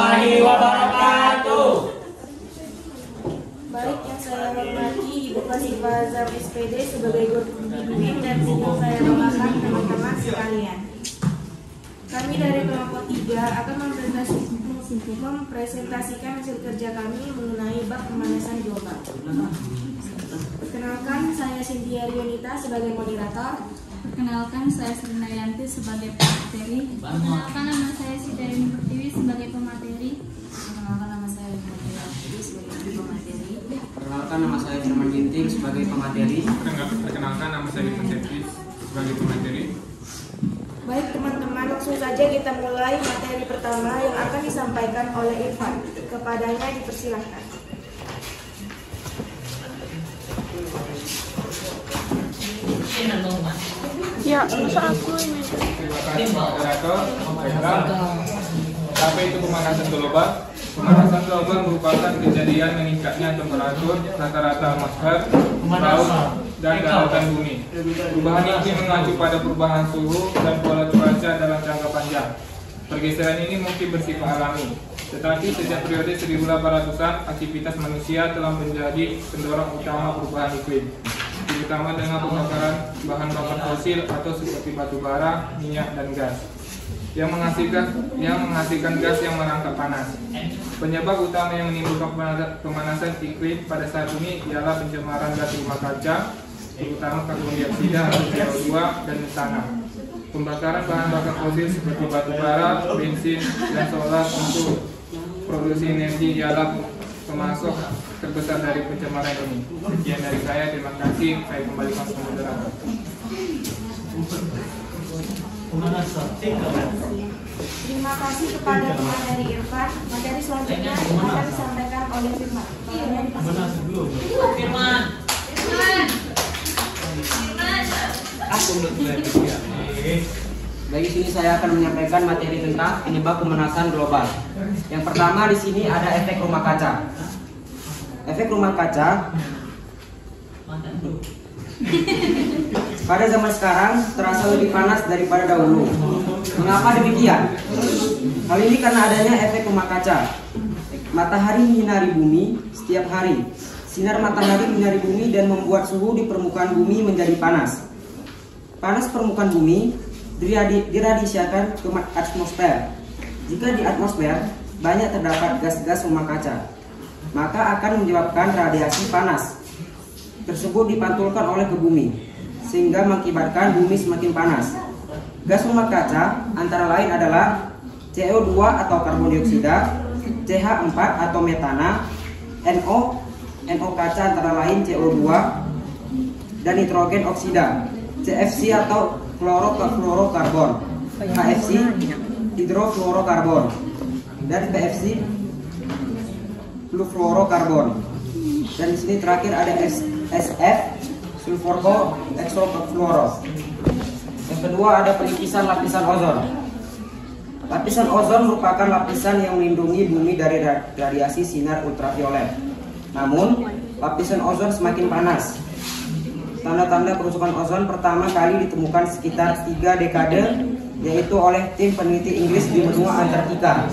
warahmatullahi wabarakatuh. Baik, yang saya hormati Ibu Kasifah Azam SPD sebagai guru pembimbing dan senior saya bawakan teman-teman sekalian. Kami dari kelompok 3 akan mempresentasikan hasil kerja kami mengenai bab pemanasan global. Perkenalkan, saya Cynthia Rionita sebagai moderator. Perkenalkan, saya Srina Yanti sebagai pemateri. Perkenalkan, nama saya Siti Pertiwi sebagai pemateri. Perkenalkan, nama saya Siti sebagai pemateri. Perkenalkan, nama saya Firman Ginting sebagai pemateri. Perkenalkan, nama saya Vincent sebagai pemateri. Baik teman-teman, langsung saja kita mulai materi pertama yang akan disampaikan oleh Irfan. Kepadanya dipersilahkan. Ya, masa aku ini. Moderator, apa itu pemanasan global? Pemanasan global merupakan kejadian meningkatnya temperatur rata-rata atmosfer, laut, dan daratan bumi. Perubahan iklim mengacu pada perubahan suhu dan pola cuaca dalam jangka panjang. Pergeseran ini mungkin bersifat alami, tetapi sejak periode 1800-an, aktivitas manusia telah menjadi pendorong utama perubahan iklim, terutama dengan pembakaran bahan bakar fosil atau seperti batu bara, minyak, dan gas yang menghasilkan gas yang merangkap panas. Penyebab utama yang menimbulkan pemanasan iklim pada saat ini ialah pencemaran gas rumah kaca, terutama karbon dioksida atau CO2 dan metana. Pembakaran bahan bakar fosil seperti batu bara, bensin, dan solar untuk produksi energi ialah pemasok terbesar dari pencemaran ini. Sekian dari saya, terima kasih. Saya kembalikan ke moderator. Terima kasih kepada pemateri Irfan. Materi selanjutnya akan disampaikan oleh Firman. Bagi sini saya akan menyampaikan materi tentang penyebab pemanasan global. Yang pertama di sini ada efek rumah kaca. Efek rumah kaca pada zaman sekarang terasa lebih panas daripada dahulu. Mengapa demikian? Hal ini karena adanya efek rumah kaca. Matahari menyinari bumi setiap hari. Sinar matahari menyinari bumi dan membuat suhu di permukaan bumi menjadi panas. Panas permukaan bumi diradiasikan ke atmosfer. Jika di atmosfer banyak terdapat gas-gas rumah kaca, maka akan menyebabkan radiasi panas tersebut dipantulkan oleh ke bumi, sehingga mengakibatkan bumi semakin panas. Gas rumah kaca antara lain adalah CO2 atau karbon dioksida, CH4 atau metana, NO kaca antara lain CO2, dan nitrogen oksida, CFC atau klorofluorokarbon, HFC hidrofluorokarbon, dan PFC fluorokarbon. Dan di sini terakhir ada SF sulfuro hexafluoro. Yang kedua ada pelipisan lapisan ozon. Lapisan ozon merupakan lapisan yang melindungi bumi dari radiasi sinar ultraviolet. Namun, lapisan ozon semakin panas. Tanda-tanda kerusakan ozon pertama kali ditemukan sekitar 3 dekade, yaitu oleh tim peneliti Inggris di benua Antartika.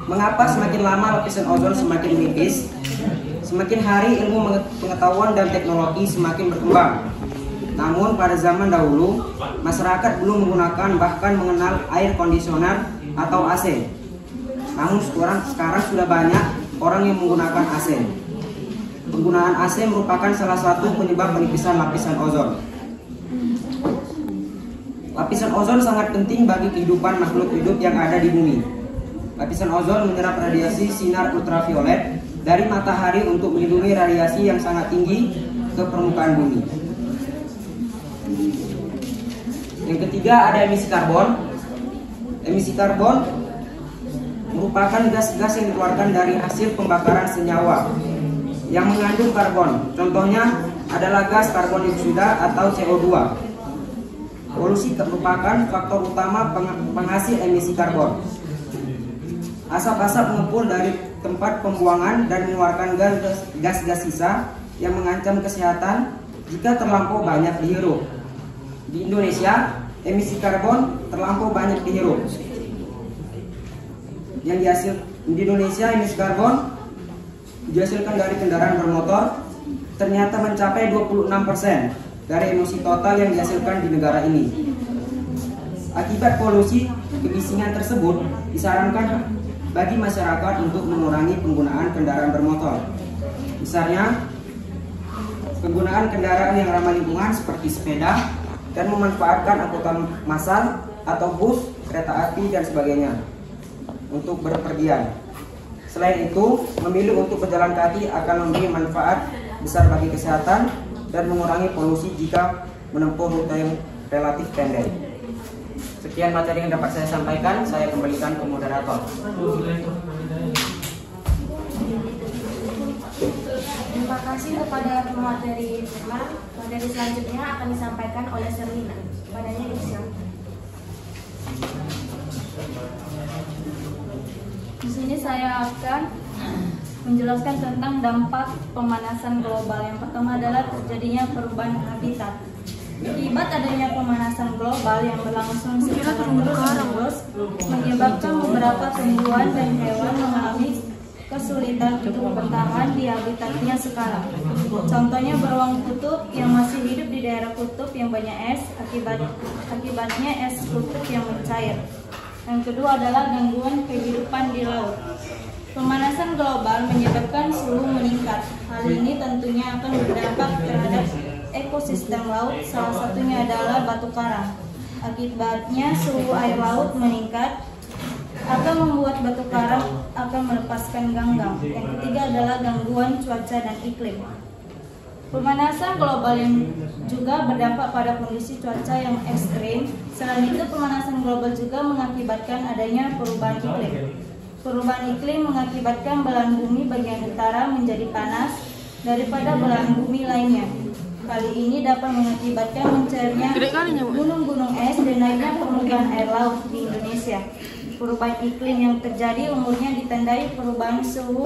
Mengapa semakin lama lapisan ozon semakin menipis? Semakin hari ilmu pengetahuan dan teknologi semakin berkembang. Namun pada zaman dahulu, masyarakat belum menggunakan bahkan mengenal air kondisioner atau AC. Namun sekarang sudah banyak orang yang menggunakan AC. Penggunaan AC merupakan salah satu penyebab penipisan lapisan ozon. Lapisan ozon sangat penting bagi kehidupan makhluk hidup yang ada di bumi. Lapisan ozon menyerap radiasi sinar ultraviolet dari matahari untuk melindungi radiasi yang sangat tinggi ke permukaan bumi. Yang ketiga ada emisi karbon. Emisi karbon merupakan gas-gas yang dikeluarkan dari hasil pembakaran senyawa yang mengandung karbon. Contohnya adalah gas karbon dioksida atau CO2. Polusi merupakan faktor utama penghasil emisi karbon. Asap-asap mengepul dari tempat pembuangan dan mengeluarkan gas-gas sisa yang mengancam kesehatan jika terlampau banyak dihirup. Di Indonesia, emisi karbon terlampau banyak dihirup. Yang dihasil di Indonesia, emisi karbon dihasilkan dari kendaraan bermotor ternyata mencapai 26% dari emisi total yang dihasilkan di negara ini. Akibat polusi kebisingan tersebut, disarankan bagi masyarakat untuk mengurangi penggunaan kendaraan bermotor. Misalnya, penggunaan kendaraan yang ramah lingkungan seperti sepeda dan memanfaatkan angkutan massal atau bus, kereta api, dan sebagainya untuk berpergian. Selain itu, memilih untuk berjalan kaki akan memberi manfaat besar bagi kesehatan dan mengurangi polusi jika menempuh rute yang relatif pendek. Sekian materi yang dapat saya sampaikan, saya kembalikan ke moderator. Terima kasih kepada pemateri firman. Materi selanjutnya akan disampaikan oleh Serlina. Padanya Irsyad. Di sini saya akan menjelaskan tentang dampak pemanasan global. Yang pertama adalah terjadinya perubahan habitat. Akibat adanya pemanasan global yang berlangsung secara terus-menerus menyebabkan beberapa tumbuhan dan hewan mengalami kesulitan untuk bertahan di habitatnya sekarang. Contohnya beruang kutub yang masih hidup di daerah kutub yang banyak es, akibatnya es kutub yang mencair. Yang kedua adalah gangguan kehidupan di laut. Pemanasan global menyebabkan suhu meningkat. Hal ini tentunya akan berdampak terhadap ekosistem laut, salah satunya adalah batu karang. Akibatnya suhu air laut meningkat akan membuat batu karang akan melepaskan ganggang. Yang ketiga adalah gangguan cuaca dan iklim. Pemanasan global yang juga berdampak pada kondisi cuaca yang ekstrim. Selain itu, pemanasan global juga mengakibatkan adanya perubahan iklim. Perubahan iklim mengakibatkan belahan bumi bagian utara menjadi panas daripada belahan bumi lainnya. Kali ini dapat mengakibatkan mencairnya gunung-gunung es dan naiknya permukaan air laut di Indonesia. Perubahan iklim yang terjadi umumnya ditandai perubahan suhu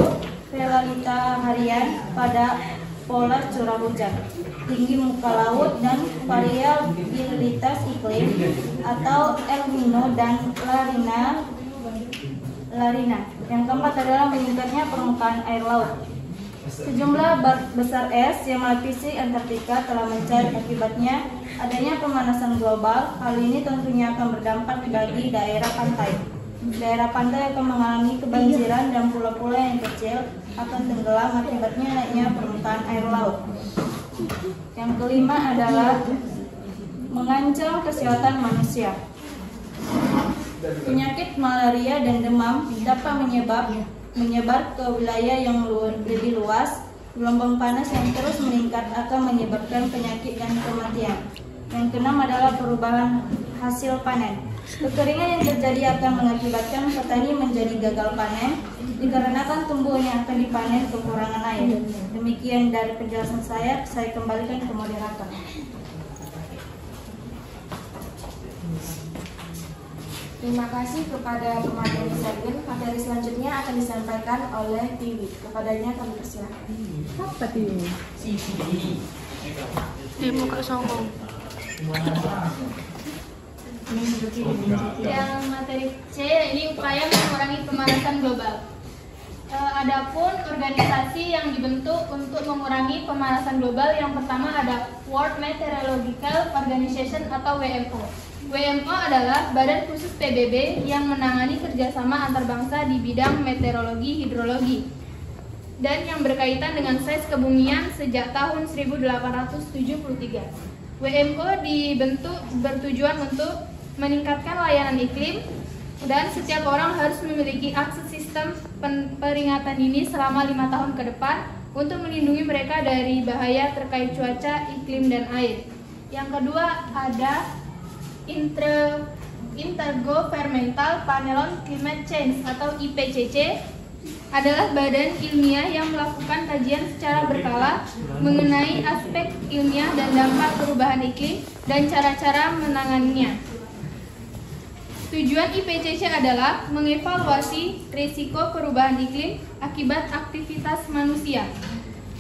realita harian pada pola curah hujan, tinggi muka laut, dan variabilitas iklim atau El Nino dan Larina. Yang keempat adalah meningkatnya permukaan air laut. Sejumlah besar es yang melapisi Antartika telah mencair akibatnya adanya pemanasan global. Hal ini tentunya akan berdampak bagi daerah pantai. Daerah pantai akan mengalami kebanjiran dan pulau-pulau yang kecil akan tenggelam akibatnya naiknya permukaan air laut. Yang kelima adalah mengancam kesehatan manusia. Penyakit malaria dan demam dapat menyebar ke wilayah yang lebih luas. Gelombang panas yang terus meningkat akan menyebabkan penyakit dan kematian. Yang keenam adalah perubahan hasil panen. Kekeringan yang terjadi akan mengakibatkan petani menjadi gagal panen dikarenakan tumbuhan yang akan dipanen kekurangan air. Demikian dari penjelasan saya kembalikan ke moderator. Terima kasih kepada pemateri Sergen. Materi selanjutnya akan disampaikan oleh Tiwi. Kepadanya kami persilakan. Apa Tiwi? Di muka songong. Yang materi C ini upaya mengurangi pemanasan global. Adapun organisasi yang dibentuk untuk mengurangi pemanasan global, yang pertama ada World Meteorological Organization atau WMO. WMO adalah badan khusus PBB yang menangani kerjasama antar bangsa di bidang meteorologi hidrologi dan yang berkaitan dengan sains kebumian sejak tahun 1873. WMO dibentuk bertujuan untuk meningkatkan layanan iklim dan setiap orang harus memiliki akses sistem peringatan ini selama 5 tahun ke depan untuk melindungi mereka dari bahaya terkait cuaca, iklim, dan air. Yang kedua ada Intergovernmental Panel on Climate Change atau IPCC, adalah badan ilmiah yang melakukan kajian secara berkala mengenai aspek ilmiah dan dampak perubahan iklim dan cara-cara menanganinya. Tujuan IPCC adalah mengevaluasi risiko perubahan iklim akibat aktivitas manusia.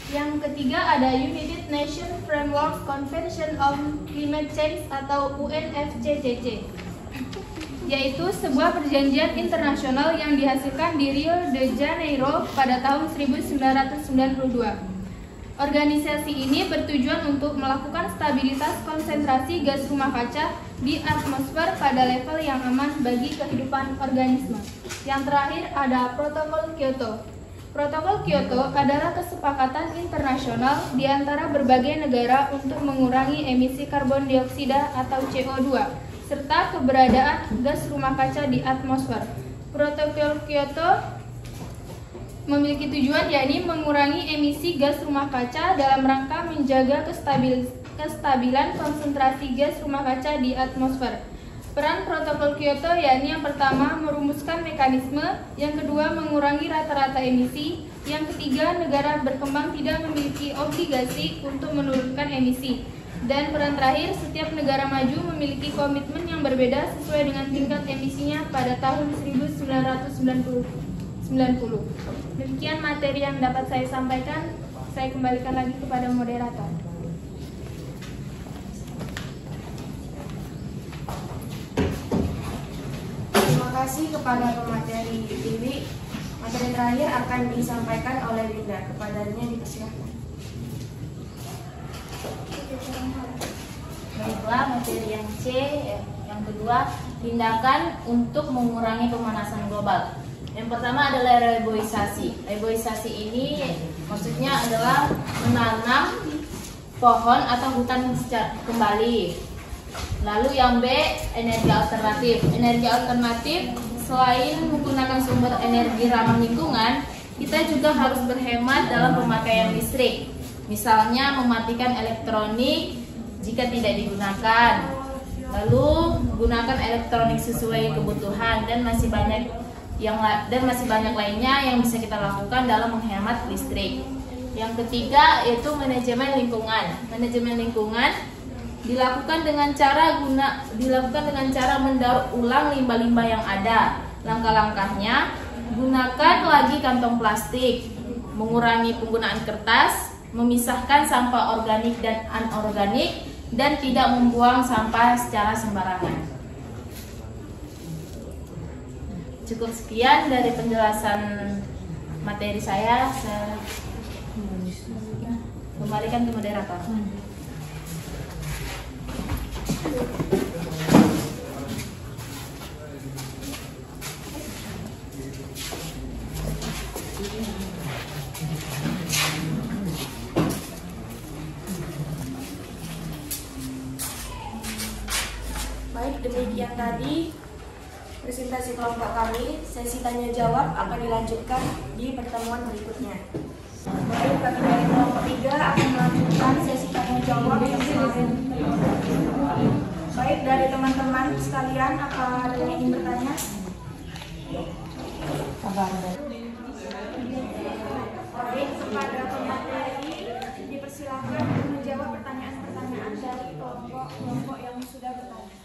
Yang ketiga ada United Nations Framework Convention on Climate Change atau UNFCCC, yaitu sebuah perjanjian internasional yang dihasilkan di Rio de Janeiro pada tahun 1992. Organisasi ini bertujuan untuk melakukan stabilitas konsentrasi gas rumah kaca di atmosfer pada level yang aman bagi kehidupan organisme. Yang terakhir ada Protokol Kyoto. Protokol Kyoto adalah kesepakatan internasional di antara berbagai negara untuk mengurangi emisi karbon dioksida atau CO2 serta keberadaan gas rumah kaca di atmosfer. Protokol Kyoto memiliki tujuan yakni mengurangi emisi gas rumah kaca dalam rangka menjaga kestabilan konsentrasi gas rumah kaca di atmosfer. Peran Protokol Kyoto yakni yang pertama merumuskan mekanisme, yang kedua mengurangi rata-rata emisi, yang ketiga negara berkembang tidak memiliki obligasi untuk menurunkan emisi, dan peran terakhir setiap negara maju memiliki komitmen yang berbeda sesuai dengan tingkat emisinya pada tahun 1990. Demikian materi yang dapat saya sampaikan. Saya kembalikan lagi kepada moderator. Terima kasih kepada pemateri Dewi. Materi terakhir akan disampaikan oleh Linda. Kepadanya dipersilakan. Baiklah, materi yang C, yang kedua, tindakan untuk mengurangi pemanasan global. Yang pertama adalah reboisasi. Reboisasi ini maksudnya adalah menanam pohon atau hutan secara kembali. Lalu yang B, energi alternatif. Energi alternatif selain menggunakan sumber energi ramah lingkungan, kita juga harus berhemat dalam pemakaian listrik. Misalnya mematikan elektronik jika tidak digunakan. Lalu gunakan elektronik sesuai kebutuhan dan masih banyak lainnya yang bisa kita lakukan dalam menghemat listrik. Yang ketiga yaitu manajemen lingkungan. Manajemen lingkungan dilakukan dengan cara mendaur ulang limbah-limbah yang ada. Langkah-langkahnya: gunakan lagi kantong plastik, mengurangi penggunaan kertas, memisahkan sampah organik dan anorganik, dan tidak membuang sampah secara sembarangan. Cukup sekian dari penjelasan materi saya kembalikan ke moderator. Baik, demikian tadi presentasi kelompok kami. Sesi tanya jawab akan dilanjutkan di pertemuan berikutnya. Baik, kami dari kelompok 3 akan melanjutkan sesi tanya jawab yang kemarin. Baik, dari teman-teman sekalian, apa ada yang ingin bertanya? Baik, kepada pemateri dipersilakan menjawab pertanyaan-pertanyaan dari kelompok yang sudah bertanya.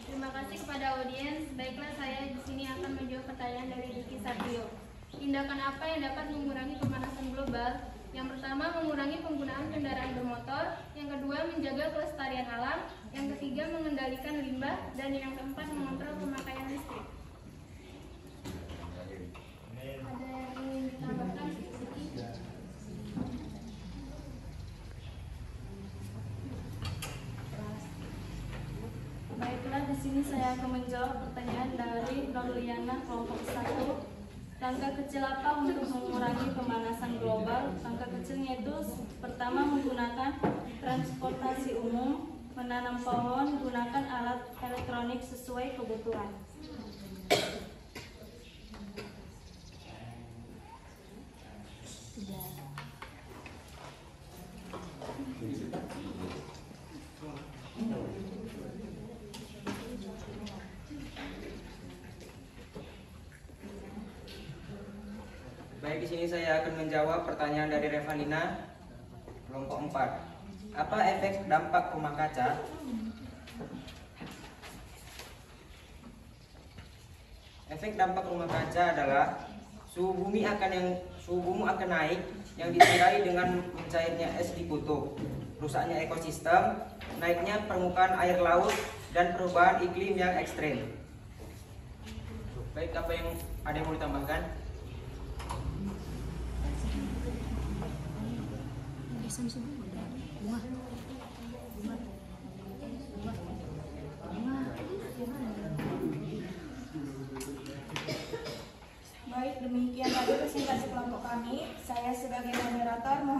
Terima kasih kepada audiens. Baiklah, saya di sini akan menjawab pertanyaan dari Diki Satrio. Tindakan apa yang dapat mengurangi pemanasan global? Yang pertama, mengurangi penggunaan kendaraan bermotor. Yang kedua, menjaga kelestarian alam. Yang ketiga, mengendalikan limbah. Dan yang keempat, mengontrol pemakaian listrik. Ada yang ingin ditambahkan? Baiklah, di sini saya akan menjawab pertanyaan dari Norliana kelompok 1. Langkah kecil apa untuk mengurangi pemanasan global? Langkah kecilnya itu pertama menggunakan transportasi umum, menanam pohon, gunakan alat elektronik sesuai kebutuhan. Baik, di sini saya akan menjawab pertanyaan dari Revanina, kelompok 4. Apa efek dampak rumah kaca? Efek dampak rumah kaca adalah suhu suhu bumi akan naik yang ditandai dengan mencairnya es di kutub, rusaknya ekosistem, naiknya permukaan air laut, dan perubahan iklim yang ekstrem. Baik, apa yang ada yang mau ditambahkan? Baik, demikian tadi presentasi kelompok kami. Saya sebagai moderator mohon